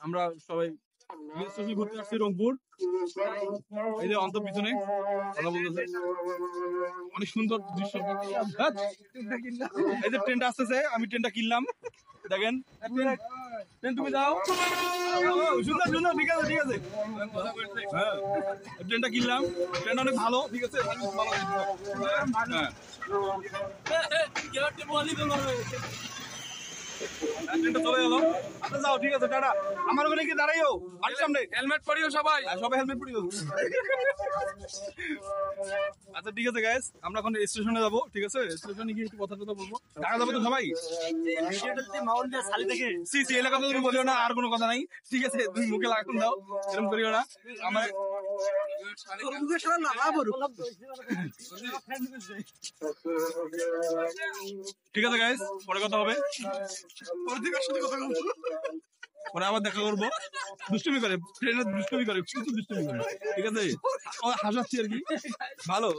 আমরা সবাই ঘুরতে আসছি রংপুর। এই যে অন্ত পিছনে কথা বলতেছে, অনেক সুন্দর দৃশ্য। এই যে ট্রেনটা আসতেছে, আমি ট্রেনটা কিনলাম, দেখেন ট্রেন তুমি যাও, সুন্দর সুন্দর, ঠিক আছে ঠিক আছে, হ্যাঁ ট্রেনটা কিনলাম, ট্রেনটা অনেক ভালো, ঠিক আছে ট্রেনটা চলে গেল। আচ্ছা যাও, ঠিক আছে টাটা। আমার ওখানে কি দাঁড়াইও, আর সামনে হেলমেট পরিও, সবাই সবাই হেলমেট পরিও। আচ্ছা ঠিক আছে গাইস, আমরা এখন স্টেশনে যাবো, ঠিক আছে স্টেশনে গিয়ে একটু কথা টথা বলবো। ঢাকা যাবো তো সবাই, এলাকা তো তুমি বলিও না, আর কোনো কথা নাই, ঠিক আছে তুমি মুখে লাগান দাও, এরকম করিও না। আমার ঠিক আছে গাইস, পরে কথা হবে, পরে আবার দেখা করবো। দুষ্টুমি করে ট্রেনে, দুষ্টুমি করে, প্রচুর দুষ্টুমি করে, ঠিক আছে হাসাচ্ছি আর কি, ভালো।